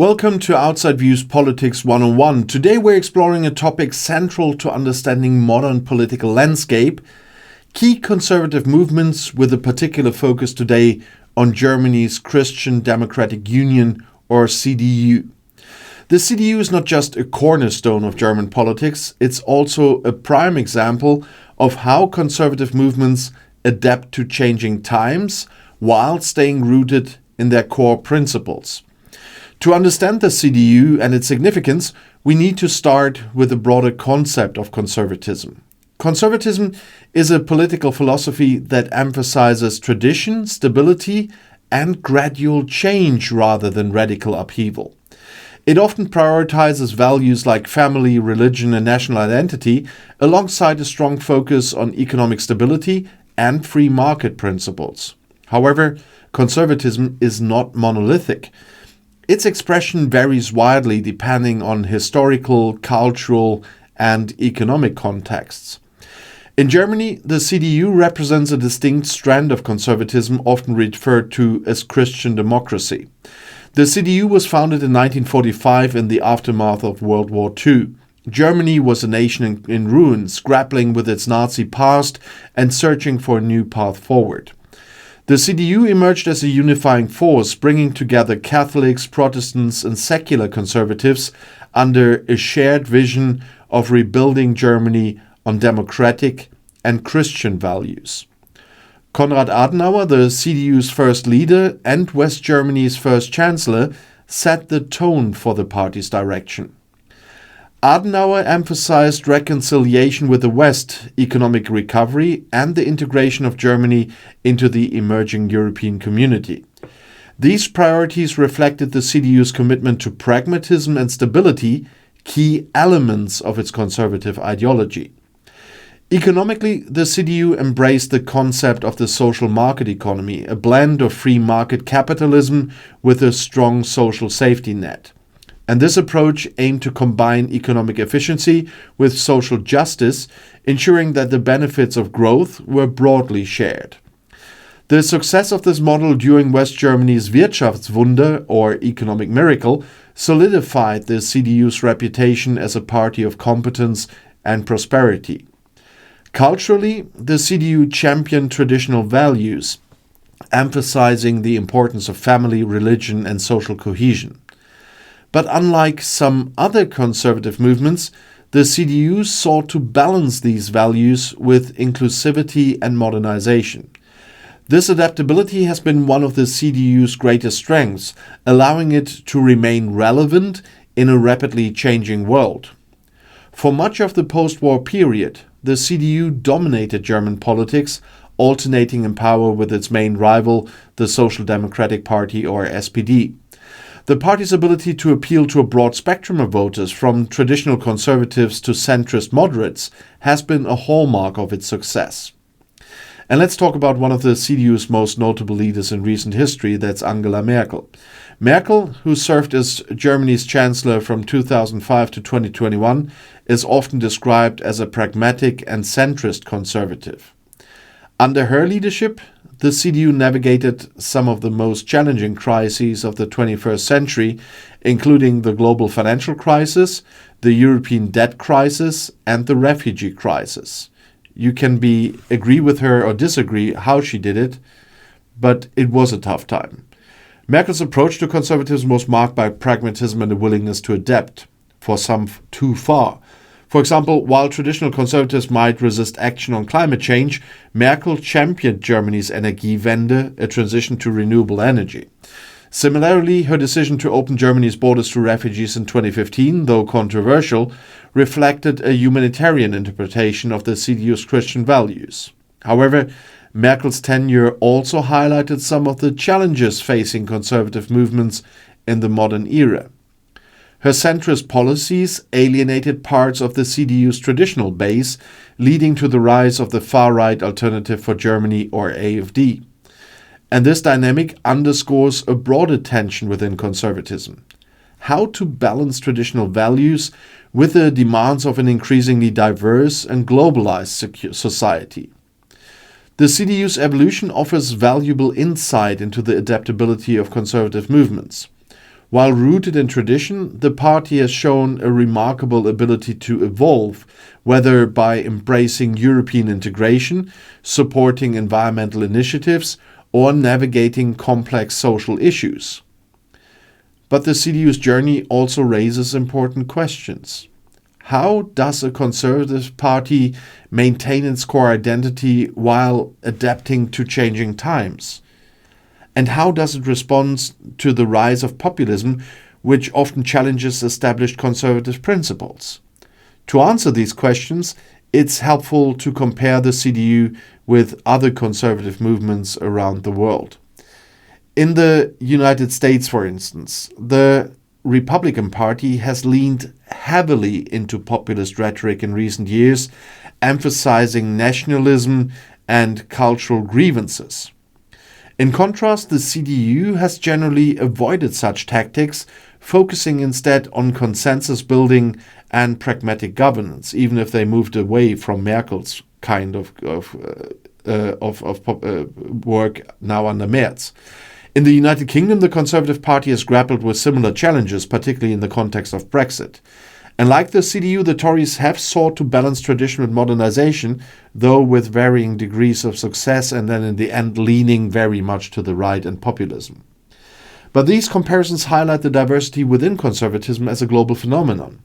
Welcome to Outside Views Politics 101. Today we're exploring a topic central to understanding modern political landscape, key conservative movements with a particular focus today on Germany's Christian Democratic Union or CDU. The CDU is not just a cornerstone of German politics, it's also a prime example of how conservative movements adapt to changing times while staying rooted in their core principles. To understand the CDU and its significance, we need to start with the broader concept of conservatism. Conservatism is a political philosophy that emphasizes tradition, stability, and gradual change rather than radical upheaval. It often prioritizes values like family, religion, and national identity, alongside a strong focus on economic stability and free market principles. However, conservatism is not monolithic. Its expression varies widely depending on historical, cultural, and economic contexts. In Germany, the CDU represents a distinct strand of conservatism, often referred to as Christian democracy. The CDU was founded in 1945 in the aftermath of World War II. Germany was a nation in ruins, grappling with its Nazi past and searching for a new path forward. The CDU emerged as a unifying force, bringing together Catholics, Protestants, and secular conservatives under a shared vision of rebuilding Germany on democratic and Christian values. Konrad Adenauer, the CDU's first leader and West Germany's first chancellor, set the tone for the party's direction. Adenauer emphasized reconciliation with the West, economic recovery, and the integration of Germany into the emerging European community. These priorities reflected the CDU's commitment to pragmatism and stability, key elements of its conservative ideology. Economically, the CDU embraced the concept of the social market economy, a blend of free market capitalism with a strong social safety net. And this approach aimed to combine economic efficiency with social justice, ensuring that the benefits of growth were broadly shared. The success of this model during West Germany's Wirtschaftswunder, or economic miracle, solidified the CDU's reputation as a party of competence and prosperity. Culturally, the CDU championed traditional values, emphasizing the importance of family, religion, and social cohesion. But unlike some other conservative movements, the CDU sought to balance these values with inclusivity and modernization. This adaptability has been one of the CDU's greatest strengths, allowing it to remain relevant in a rapidly changing world. For much of the post-war period, the CDU dominated German politics, alternating in power with its main rival, the Social Democratic Party or SPD. The party's ability to appeal to a broad spectrum of voters, from traditional conservatives to centrist moderates, has been a hallmark of its success. And let's talk about one of the CDU's most notable leaders in recent history, that's Angela Merkel. Merkel, who served as Germany's chancellor from 2005 to 2021, is often described as a pragmatic and centrist conservative. Under her leadership, the CDU navigated some of the most challenging crises of the 21st century, including the global financial crisis, the European debt crisis, and the refugee crisis. You can agree with her or disagree how she did it, but it was a tough time. Merkel's approach to conservatism was marked by pragmatism and a willingness to adapt, for some too far. For example, while traditional conservatives might resist action on climate change, Merkel championed Germany's Energiewende, a transition to renewable energy. Similarly, her decision to open Germany's borders to refugees in 2015, though controversial, reflected a humanitarian interpretation of the CDU's Christian values. However, Merkel's tenure also highlighted some of the challenges facing conservative movements in the modern era. Her centrist policies alienated parts of the CDU's traditional base, leading to the rise of the far-right Alternative for Germany, or AfD. And this dynamic underscores a broader tension within conservatism: how to balance traditional values with the demands of an increasingly diverse and globalized society. The CDU's evolution offers valuable insight into the adaptability of conservative movements. While rooted in tradition, the party has shown a remarkable ability to evolve, whether by embracing European integration, supporting environmental initiatives, or navigating complex social issues. But the CDU's journey also raises important questions. How does a conservative party maintain its core identity while adapting to changing times? And how does it respond to the rise of populism, which often challenges established conservative principles? To answer these questions, it's helpful to compare the CDU with other conservative movements around the world. In the United States, for instance, the Republican Party has leaned heavily into populist rhetoric in recent years, emphasizing nationalism and cultural grievances. In contrast, the CDU has generally avoided such tactics, focusing instead on consensus building and pragmatic governance, even if they moved away from Merkel's kind of work now under Merz. In the United Kingdom, the Conservative Party has grappled with similar challenges, particularly in the context of Brexit. And like the CDU, the Tories have sought to balance tradition with modernization, though with varying degrees of success, and then in the end leaning very much to the right and populism. But these comparisons highlight the diversity within conservatism as a global phenomenon.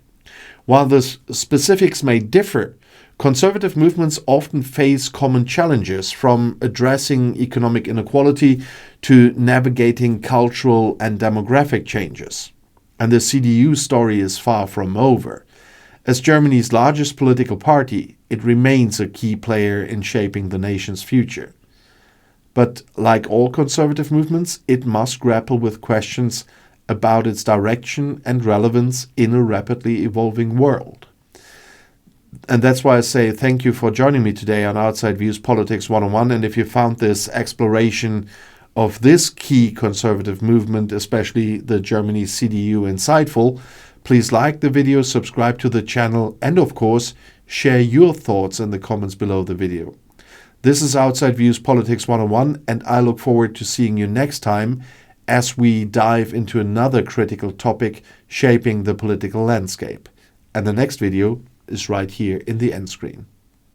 While the specifics may differ, conservative movements often face common challenges, from addressing economic inequality to navigating cultural and demographic changes. And the CDU story is far from over. As Germany's largest political party, it remains a key player in shaping the nation's future. But like all conservative movements, it must grapple with questions about its direction and relevance in a rapidly evolving world. And that's why I say thank you for joining me today on Outside Views Politics 101. And if you found this exploration of this key conservative movement, especially the Germany CDU, insightful, please like the video, subscribe to the channel, and of course, share your thoughts in the comments below the video. This is Outside Views Politics 101, and I look forward to seeing you next time as we dive into another critical topic shaping the political landscape. And the next video is right here in the end screen.